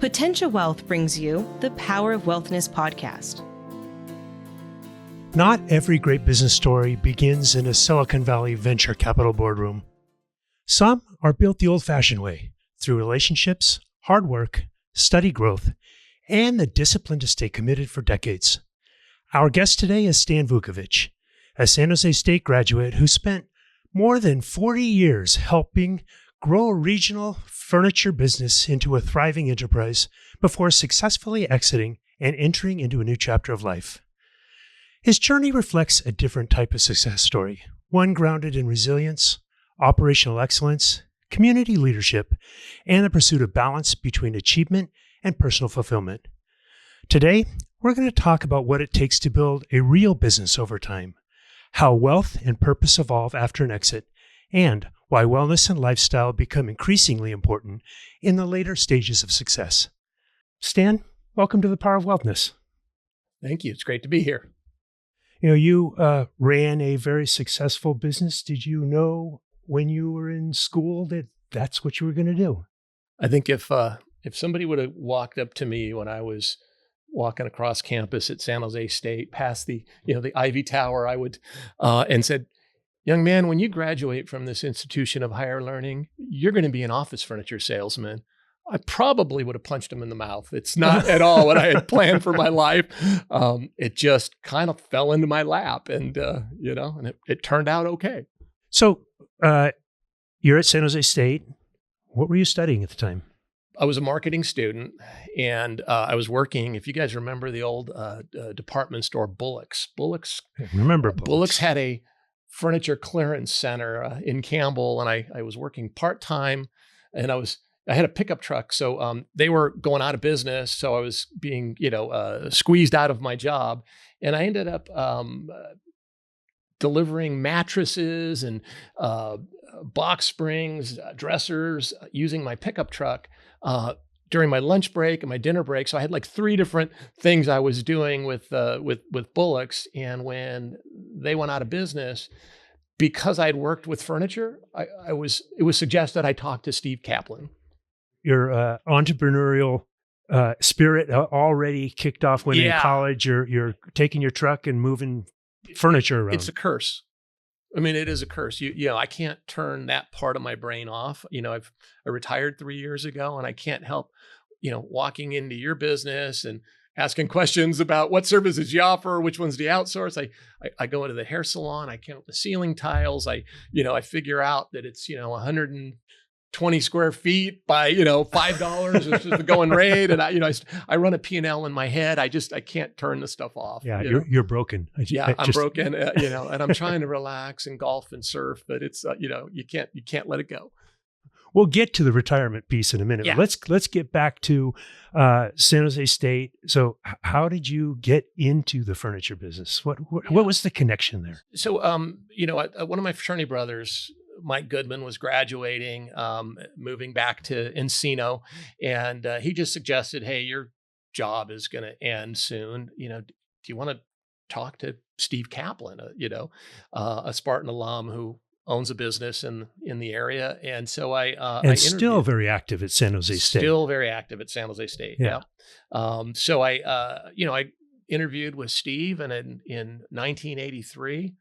Potentia Wealth brings you the Power of Wealthness podcast. Not every great business story begins in a Silicon Valley venture capital boardroom. Some are built the old-fashioned way, through relationships, hard work, steady growth, and the discipline to stay committed for decades. Our guest today is Stan Vuckovich, a San Jose State graduate who spent more than 40 years helping grow a regional furniture business into a thriving enterprise before successfully exiting and entering into a new chapter of life. His journey reflects a different type of success story, one grounded in resilience, operational excellence, community leadership, and the pursuit of balance between achievement and personal fulfillment. Today, we're going to talk about what it takes to build a real business over time, how wealth and purpose evolve after an exit, and why wellness and lifestyle become increasingly important in the later stages of success. Stan, welcome to the Power of Wellness. Thank you. It's great to be here. You ran a very successful business. Did you know when you were in school that that's what you were going to do? I think if somebody would have walked up to me when I was walking across campus at San Jose State, past the Ivy Tower, I would and said, "Young man, when you graduate from this institution of higher learning, you're going to be an office furniture salesman." I probably would have punched him in the mouth. It's not at all what I had planned for my life. It just kind of fell into my lap, and it turned out okay. So you're at San Jose State. What were you studying at the time? I was a marketing student, and I was working. If you guys remember the old department store, Bullock's. I remember Bullock's had a furniture clearance center in Campbell, and I was working part-time, and I had a pickup truck. So they were going out of business. So I was being, squeezed out of my job, and I ended up delivering mattresses and box springs, dressers, using my pickup truck during my lunch break and my dinner break. So I had like 3 different things I was doing with Bullock's. And when they went out of business, because I had worked with furniture, it was suggested I talk to Steve Kaplan. Your entrepreneurial spirit already kicked off when in college. You're taking your truck and moving furniture around. It's a curse. I mean, it is a curse. I can't turn that part of my brain off. I retired 3 years ago, and I can't help, walking into your business and asking questions about what services you offer, which ones do you outsource. I go into the hair salon, I count the ceiling tiles. I figure out that it's, 120 square feet by, $5 is just the going rate. And I run a P&L in my head. I can't turn the stuff off. Yeah. You're broken. I'm broken, and I'm trying to relax and golf and surf, but it's, you can't let it go. We'll get to the retirement piece in a minute. Yeah. Let's get back to San Jose State. So how did you get into the furniture business? What was the connection there? So, one of my fraternity brothers, Mike Goodman, was graduating, moving back to Encino, and he just suggested, "Hey, your job is going to end soon. Do you want to talk to Steve Kaplan, a Spartan alum who owns a business in the area?" And so I still very active at San Jose State. Still very active at San Jose State. Yeah. So I interviewed with Steve, and in 1983.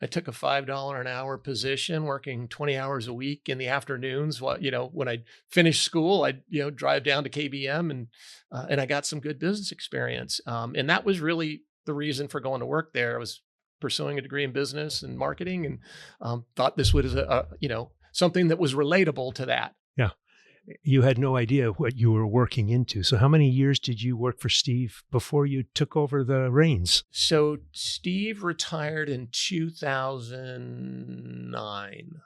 I took a $5 an hour position, working 20 hours a week in the afternoons. When I finished school, I'd drive down to KBM, and I got some good business experience. And that was really the reason for going to work there. I was pursuing a degree in business and marketing, and thought this was something that was relatable to that. Yeah, you had no idea what you were working into. So how many years did you work for Steve before you took over the reins? So Steve retired in 2009.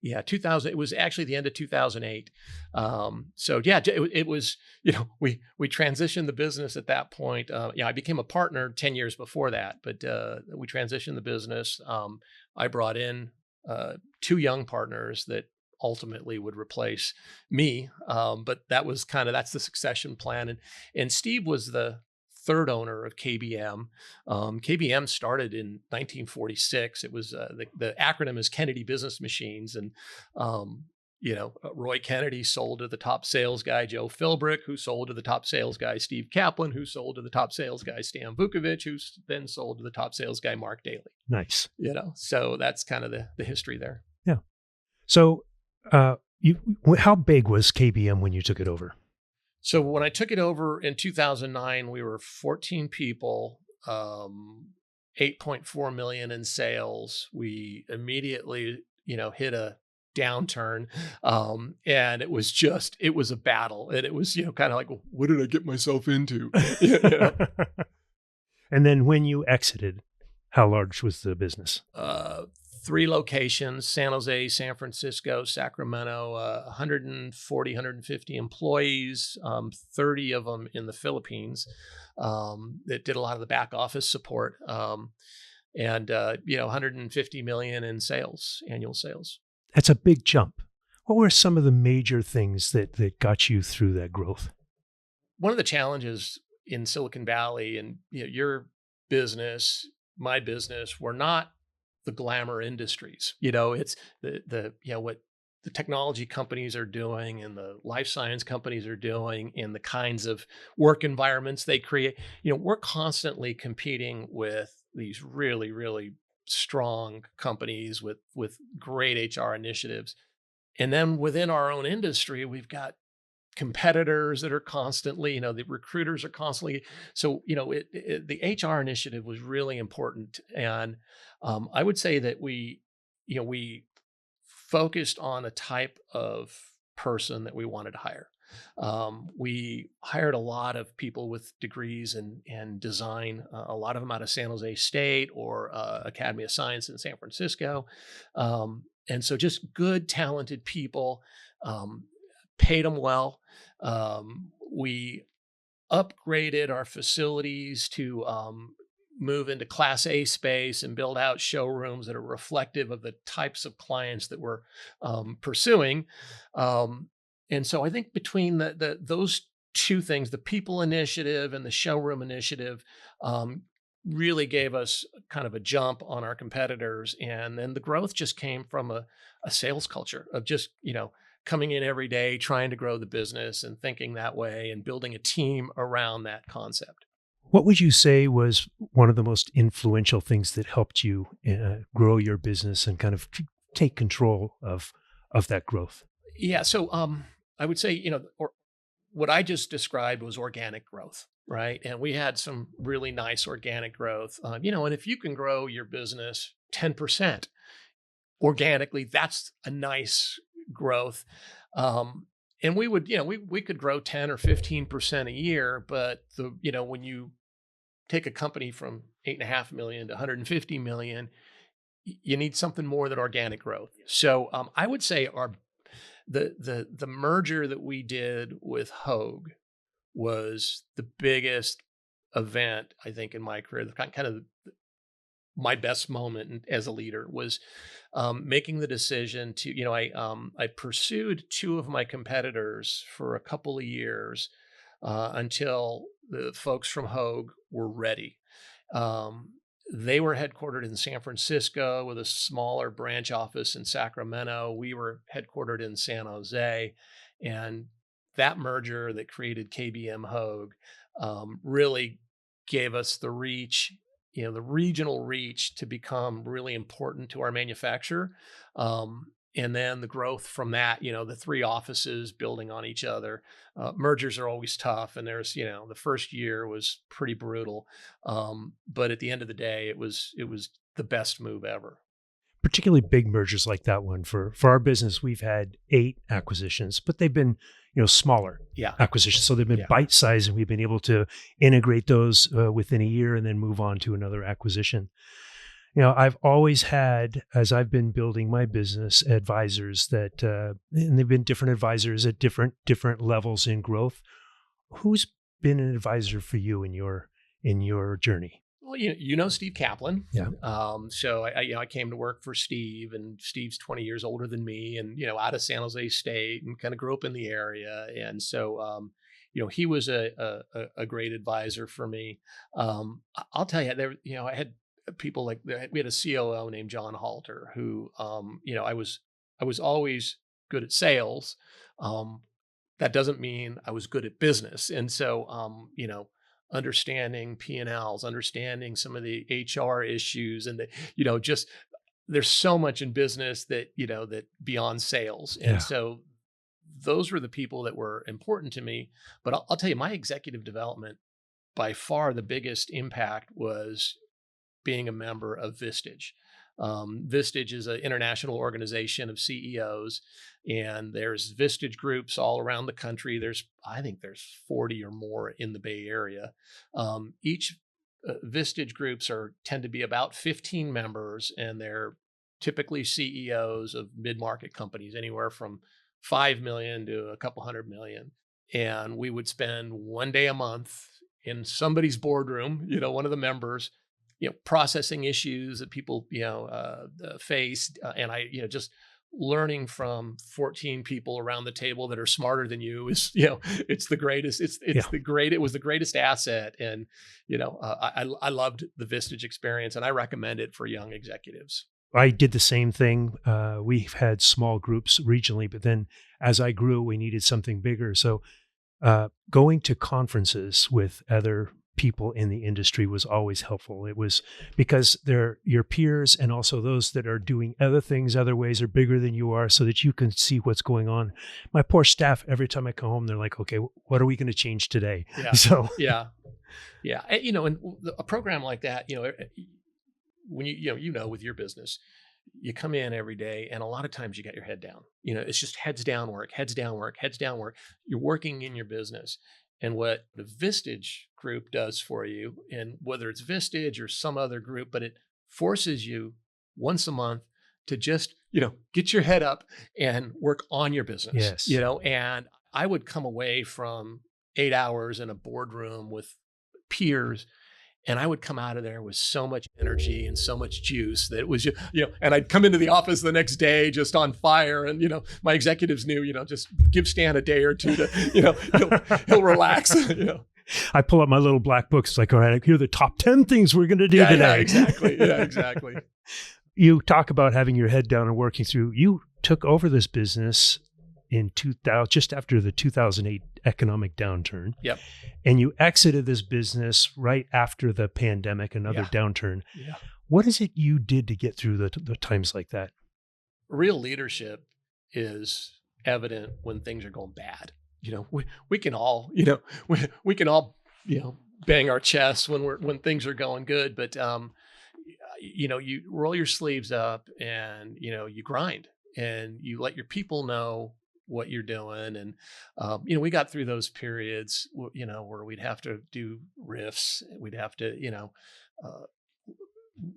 Yeah, 2000. It was actually the end of 2008. It was, we transitioned the business at that point. I became a partner 10 years before that, but we transitioned the business. I brought in 2 young partners that ultimately would replace me. But that's the succession plan. And Steve was the third owner of KBM. KBM started in 1946. It was the acronym is Kennedy Business Machines, and Roy Kennedy sold to the top sales guy, Joe Philbrick, who sold to the top sales guy, Steve Kaplan, who sold to the top sales guy, Stan Vuckovich, who then sold to the top sales guy, Mark Daly. Nice. So that's kind of the history there. Yeah. So how big was KBM when you took it over? So when I took it over in 2009, we were 14 people, 8.4 million in sales. We immediately, hit a downturn. And it was a battle. And it was, kind of like, what did I get myself into? And then when you exited, how large was the business? 3 locations: San Jose, San Francisco, Sacramento, 140, 150 employees, 30 of them in the Philippines, that did a lot of the back office support, and 150 million in sales, annual sales. That's a big jump. What were some of the major things that got you through that growth? One of the challenges in Silicon Valley, and your business, my business, we're not the glamour industries. It's the what the technology companies are doing and the life science companies are doing and the kinds of work environments they create. We're constantly competing with these really, really strong companies with great HR initiatives. And then within our own industry, we've got competitors that are constantly, the recruiters are constantly. So, the HR initiative was really important. And I would say that we focused on a type of person that we wanted to hire. We hired a lot of people with degrees in design, a lot of them out of San Jose State or Academy of Science in San Francisco. And so just good, talented people, paid them well. We upgraded our facilities to move into Class A space and build out showrooms that are reflective of the types of clients that we're pursuing. And so I think between those two things, the people initiative and the showroom initiative, really gave us kind of a jump on our competitors. And then the growth just came from a sales culture of just, coming in every day, trying to grow the business and thinking that way and building a team around that concept. What would you say was one of the most influential things that helped you grow your business and kind of take control of that growth? Yeah. So I would say, what I just described was organic growth, right? And we had some really nice organic growth, and if you can grow your business 10% organically, that's a nice growth. And we would, we could grow 10 or 15% a year, but when you take a company from 8.5 million to 150 million, you need something more than organic growth. So I would say the merger that we did with Hogue was the biggest event, I think, in my career. The kind of my best moment as a leader was making the decision to, I pursued 2 of my competitors for a couple of years until the folks from Hogue were ready. They were headquartered in San Francisco with a smaller branch office in Sacramento. We were headquartered in San Jose. And that merger that created KBM-Hogue really gave us the reach, the regional reach to become really important to our manufacturer. And then the growth from that, the 3 offices building on each other. Mergers are always tough. And there's, the first year was pretty brutal. But at the end of the day, it was the best move ever. Particularly big mergers like that one. For our business, we've had 8 acquisitions, but they've been smaller acquisitions. So they've been bite-sized, and we've been able to integrate those within a year and then move on to another acquisition. I've always had, as I've been building my business, advisors that, and they've been different advisors at different levels in growth. Who's been an advisor for you in your journey? Well, Steve Kaplan. Yeah. So I came to work for Steve, and Steve's 20 years older than me, and out of San Jose State, and kind of grew up in the area, and so he was a great advisor for me. I'll tell you, I had people like we had a COO named John Halter who I was always good at sales, that doesn't mean I was good at business. And so, understanding P&Ls, understanding some of the HR issues and just there's so much in business that beyond sales. And Yeah. so those were the people that were important to me. But I'll tell you, my executive development, by far the biggest impact was being a member of Vistage. Vistage is an international organization of CEOs, and there's Vistage groups all around the country. I think there's 40 or more in the Bay Area. Each Vistage groups tend to be about 15 members, and they're typically CEOs of mid-market companies, anywhere from 5 million to a couple hundred million. And we would spend one day a month in somebody's boardroom, one of the members, processing issues that people, face. And just learning from 14 people around the table that are smarter than you is, it's the greatest. It was the greatest asset. And, I loved the Vistage experience, and I recommend it for young executives. I did the same thing. We've had small groups regionally, but then as I grew, we needed something bigger. So going to conferences with other people in the industry was always helpful. It was because they're your peers, and also those that are doing other things, other ways, are bigger than you are, so that you can see what's going on. My poor staff, every time I come home, they're like, okay, what are we going to change today? Yeah. So yeah. And, and a program like that, when with your business, you come in every day, and a lot of times you got your head down. It's just heads down work, heads down work, heads down work. You're working in your business. And what the Vistage group does for you, and whether it's Vistage or some other group, but it forces you once a month to just, get your head up and work on your business. Yes. And I would come away from 8 hours in a boardroom with peers, and I would come out of there with so much energy and so much juice that it was, and I'd come into the office the next day just on fire. And, my executives knew, just give Stan a day or two to, he'll relax, I pull up my little black books. It's like, all right, here are the top 10 things we're going to do today. Yeah, exactly. Yeah, exactly. You talk about having your head down and working through. You took over this business in 2000, just after the 2008 economic downturn. Yep. And you exited this business right after the pandemic, another downturn. Yeah. What is it you did to get through the times like that? Real leadership is evident when things are going bad. We can all, we can all, bang our chests when things are going good, but you roll your sleeves up, and you grind, and you let your people know what you're doing. And, we got through those periods, where we'd have to do riffs. We'd have to,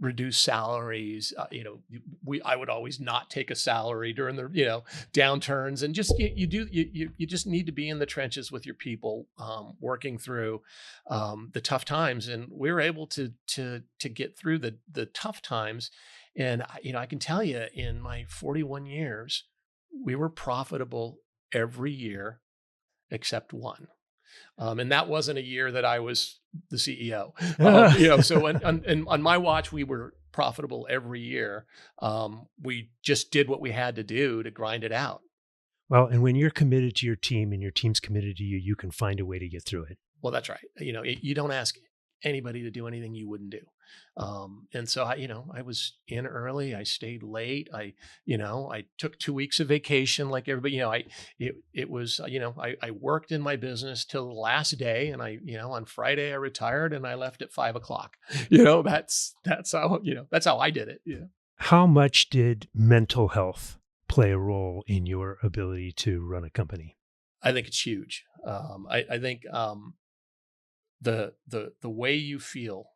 reduce salaries. I would always not take a salary during the, downturns, and just, you just need to be in the trenches with your people, working through, the tough times. And we were able to get through the tough times. And, I can tell you, in my 41 years, we were profitable every year except one. And that wasn't a year that I was the CEO. So on my watch, we were profitable every year. We just did what we had to do to grind it out. Well, and when you're committed to your team and your team's committed to you, you can find a way to get through it. Well, that's right. You don't ask anybody to do anything you wouldn't do. And so I was in early, I stayed late. I took 2 weeks of vacation like everybody. I worked in my business till the last day, and on Friday I retired, and I left at 5:00. That's how I did it. Yeah. How much did mental health play a role in your ability to run a company? I think it's huge. I think the way you feel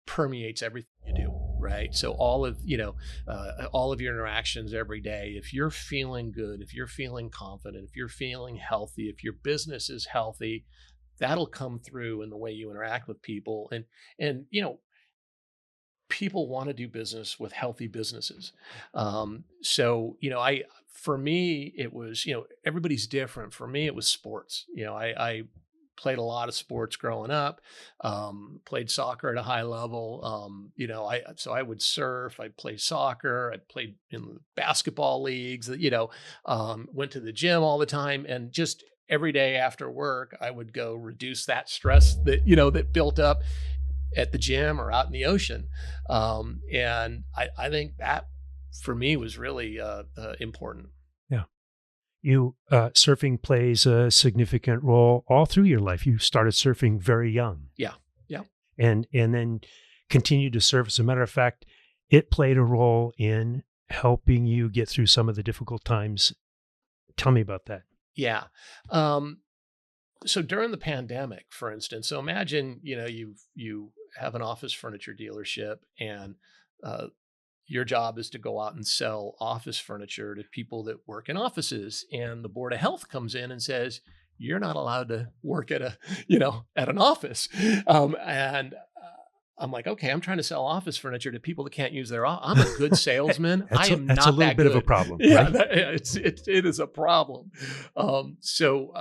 permeates everything you do, right? So all of your interactions every day, if you're feeling good, if you're feeling confident, if you're feeling healthy, if your business is healthy, that'll come through in the way you interact with people. And people want to do business with healthy businesses. For me, it was, everybody's different. For me, it was sports. I played a lot of sports growing up, played soccer at a high level. So I would surf, I'd play soccer, I played in basketball leagues, went to the gym all the time, and just every day after work, I would go reduce that stress that built up at the gym or out in the ocean. And I think that for me was really important. Yeah. Surfing plays a significant role all through your life. You started surfing very young. Yeah. Yeah. And then continued to surf. As a matter of fact, it played a role in helping you get through some of the difficult times. Tell me about that. Yeah. So during the pandemic, for instance, so imagine, you have an office furniture dealership, and your job is to go out and sell office furniture to people that work in offices. And the Board of Health comes in and says, you're not allowed to work at at an office. And I'm like, okay, I'm trying to sell office furniture to people that can't use their office. I'm a good salesman. That's not a little that bit good. of a problem. Yeah, right? it is a problem. So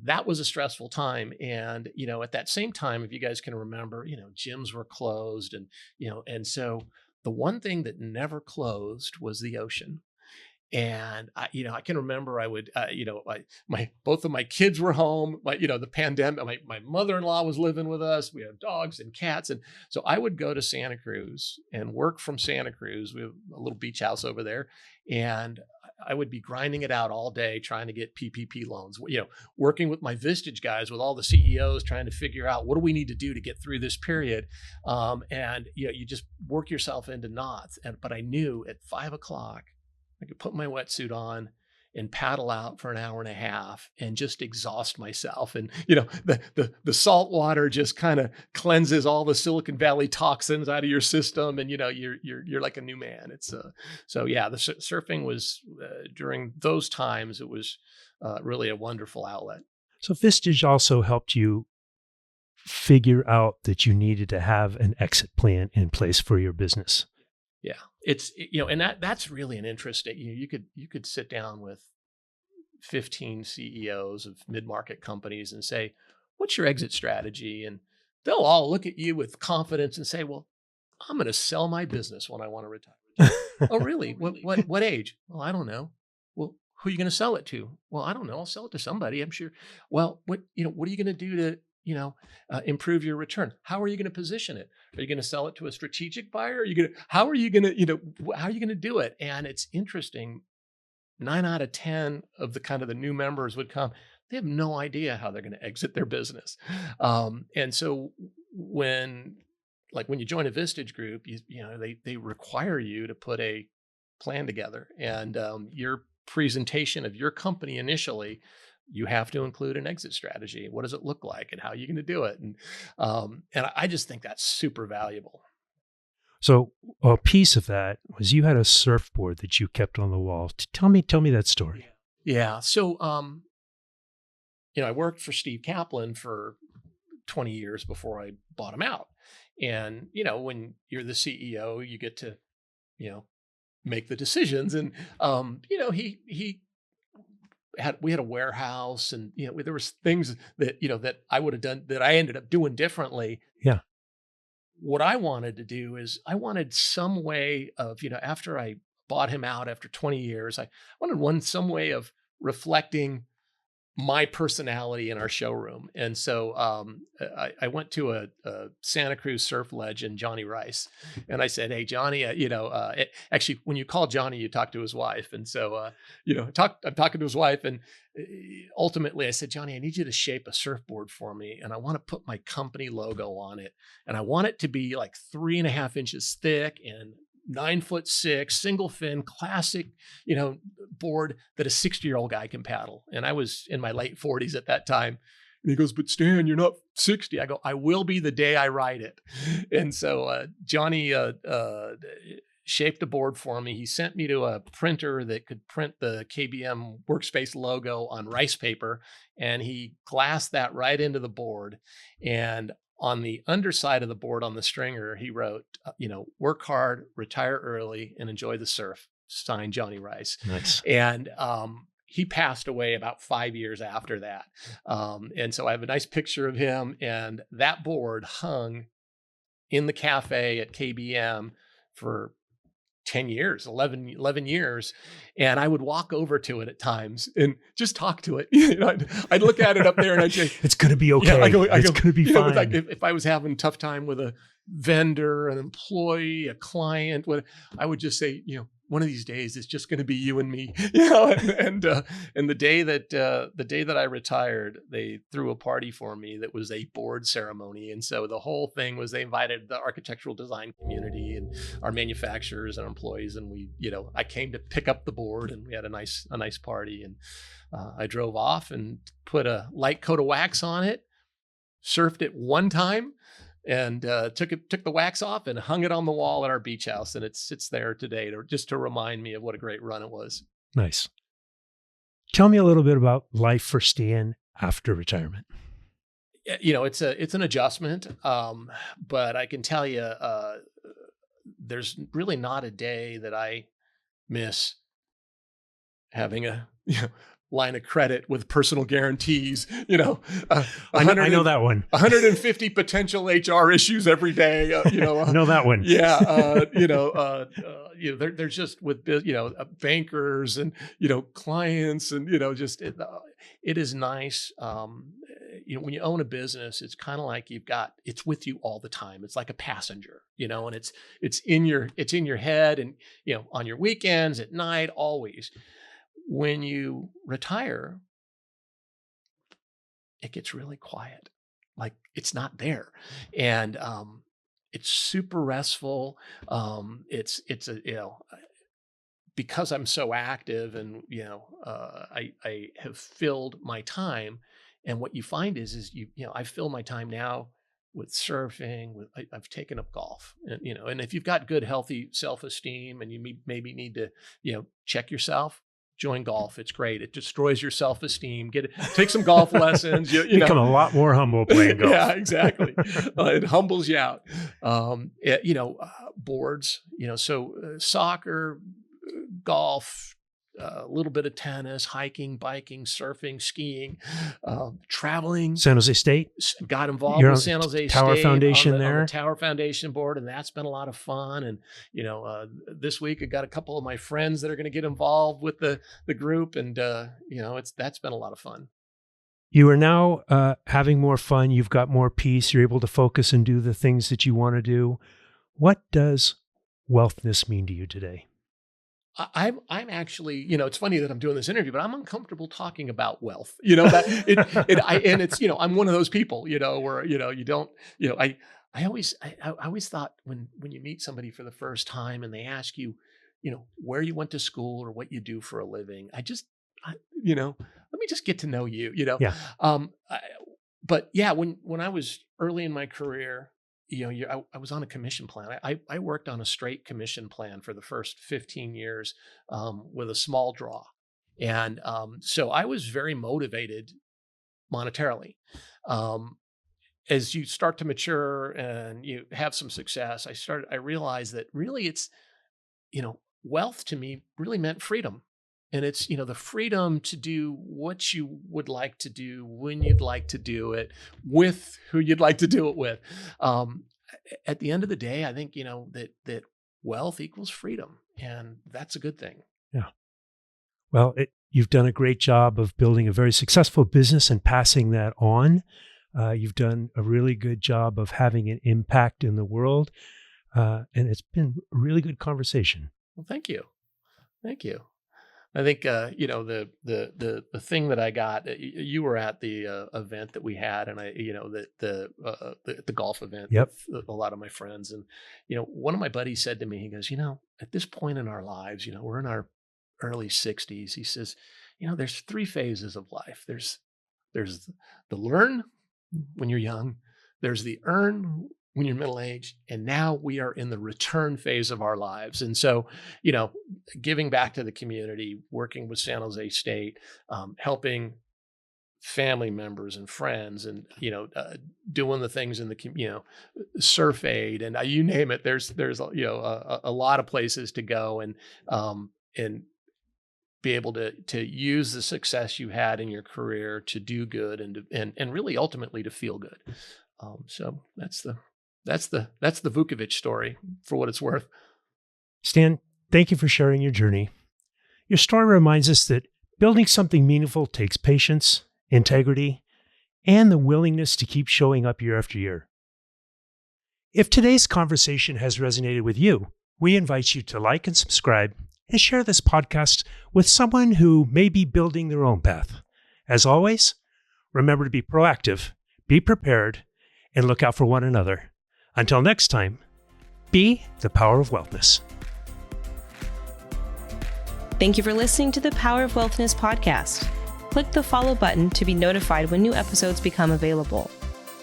that was a stressful time. And, at that same time, if you guys can remember, gyms were closed, and so the one thing that never closed was the ocean. And I can remember I would, both of my kids were home. The pandemic. My mother-in-law was living with us. We have dogs and cats, and so I would go to Santa Cruz and work from Santa Cruz. We have a little beach house over there, and I would be grinding it out all day trying to get PPP loans. Working with my Vistage guys, with all the CEOs, trying to figure out what do we need to do to get through this period. And you just work yourself into knots. But I knew at 5:00. I could put my wetsuit on and paddle out for an hour and a half and just exhaust myself. And, the salt water just kind of cleanses all the Silicon Valley toxins out of your system. And, you're like a new man. It's so yeah, the surfing was during those times, it was really a wonderful outlet. So Vistage also helped you figure out that you needed to have an exit plan in place for your business. Yeah, and that's really an interesting, you could sit down with 15 CEOs of mid-market companies and say, what's your exit strategy? And they'll all look at you with confidence and say, well, I'm going to sell my business when I want to retire. Oh, really? What age? Well, I don't know. Well, who are you going to sell it to? Well, I don't know. I'll sell it to somebody, I'm sure. Well, what are you going to do to improve your return? How are you going to position it? Are you going to sell it to a strategic buyer? How are you going to do it? And it's interesting. 9 out of 10 of the new members would come. They have no idea how they're going to exit their business. And so when you join a Vistage group, they require you to put a plan together, and your presentation of your company initially, you have to include an exit strategy. What does it look like, and how are you going to do it? And I just think that's super valuable. So a piece of that was you had a surfboard that you kept on the wall. Tell me that story. Yeah. So, I worked for Steve Kaplan for 20 years before I bought him out. And, when you're the CEO, you get to, make the decisions. And, we had a warehouse, and, there was things that, that I would have done that I ended up doing differently. Yeah. What I wanted to do is I wanted some way of, after I bought him out after 20 years, I wanted some way of reflecting my personality in our showroom. And so I went to a Santa Cruz surf legend, Johnny Rice. And I said, hey, Johnny, actually, when you call Johnny, you talk to his wife. And so, I'm talking to his wife. And ultimately I said, Johnny, I need you to shape a surfboard for me. And I want to put my company logo on it. And I want it to be like 3.5 inches thick and 9'6", single fin, classic, board that a 60-year-old guy can paddle. And I was in my late 40s at that time. And he goes, but Stan, you're not 60. I go, I will be the day I ride it. And so Johnny shaped a board for me. He sent me to a printer that could print the KBM workspace logo on rice paper. And he glassed that right into the board. And on the underside of the board on the stringer, he wrote, work hard, retire early, and enjoy the surf. Signed, Johnny Rice. Nice. And he passed away about 5 years after that. And so I have a nice picture of him, and that board hung in the cafe at KBM for 10 years, 11 years. And I would walk over to it at times and just talk to it. I'd look at it up there and I'd say, it's going to be okay. Yeah, it's going to be fine. Like if I was having a tough time with a vendor, an employee, a client, I would just say, one of these days it's just going to be you and me, and the day that I retired, they threw a party for me that was a board ceremony. And so the whole thing was, they invited the architectural design community and our manufacturers and employees. And I came to pick up the board, and we had a nice party. And I drove off and put a light coat of wax on it, surfed it one time, and took the wax off and hung it on the wall at our beach house. And it sits there today just to remind me of what a great run it was. Nice. Tell me a little bit about life for Stan after retirement. It's an adjustment, but I can tell you, there's really not a day that I miss having a line of credit with personal guarantees. I know that one. 150 potential HR issues every day. I know that one. Yeah. They're just with bankers and clients, and it is nice. When you own a business, it's kind of like it's with you all the time. It's like a passenger, and it's in your head, and on your weekends, at night, always. When you retire, it gets really quiet. Like, it's not there. And it's super restful. It's because I'm so active, and I have filled my time. And what you find is I fill my time now with surfing. I've taken up golf, and if you've got good, healthy self-esteem, and you maybe need to check yourself, join golf. It's great. It destroys your self-esteem. Take some golf lessons. You become a lot more humble playing golf. Yeah, exactly. It humbles you out. Boards. So soccer, golf, a little bit of tennis, hiking, biking, surfing, skiing, traveling. San Jose State. Got involved with San Jose Tower State Foundation on there. the Tower Foundation board, and that's been a lot of fun. And this week I got a couple of my friends that are going to get involved with the group, and that's been a lot of fun. You are now having more fun. You've got more peace. You're able to focus and do the things that you want to do. What does wealthness mean to you today? I'm actually, it's funny that I'm doing this interview, but I'm uncomfortable talking about wealth. I'm one of those people, where you don't, I always thought when you meet somebody for the first time and they ask you, where you went to school or what you do for a living, let me just get to know you. Yeah. But yeah, when I was early in my career, I was on a commission plan. I worked on a straight commission plan for the first 15 years with a small draw. And so I was very motivated monetarily. As you start to mature and you have some success, I realized that really it's, wealth to me really meant freedom. And it's, the freedom to do what you would like to do, when you'd like to do it, with who you'd like to do it with. At the end of the day, I think, that wealth equals freedom, and that's a good thing. Yeah. Well, you've done a great job of building a very successful business and passing that on. You've done a really good job of having an impact in the world. And it's been a really good conversation. Well, thank you. Thank you. I think, the thing that I got, you were at the event that we had, and the golf event. Yep. With a lot of my friends. And, one of my buddies said to me, he goes, at this point in our lives, we're in our early 60s. He says, there's 3 phases of life. There's the learn when you're young. There's the earn when you're middle-aged, and now we are in the return phase of our lives. And so, giving back to the community, working with San Jose State, helping family members and friends, and, doing the things in the, surf aid, and you name it, there's a lot of places to go. And be able to use the success you had in your career to do good and really ultimately to feel good. So that's the Vuckovich story for what it's worth. Stan, thank you for sharing your journey. Your story reminds us that building something meaningful takes patience, integrity, and the willingness to keep showing up year after year. If today's conversation has resonated with you, we invite you to like and subscribe and share this podcast with someone who may be building their own path. As always, remember to be proactive, be prepared, and look out for one another. Until next time, be the power of wealthness. Thank you for listening to the Power of Wealthness podcast. Click the follow button to be notified when new episodes become available.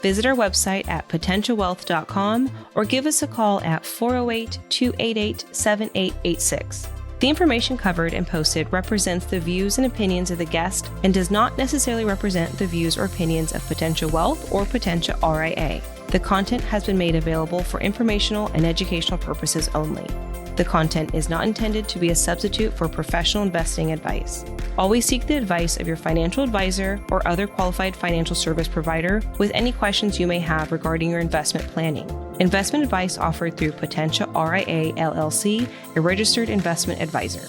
Visit our website at potentiawealth.com or give us a call at 408-288-7886. The information covered and posted represents the views and opinions of the guest and does not necessarily represent the views or opinions of Potentia Wealth or Potentia RIA. The content has been made available for informational and educational purposes only. The content is not intended to be a substitute for professional investing advice. Always seek the advice of your financial advisor or other qualified financial service provider with any questions you may have regarding your investment planning. Investment advice offered through Potentia RIA LLC, a registered investment advisor.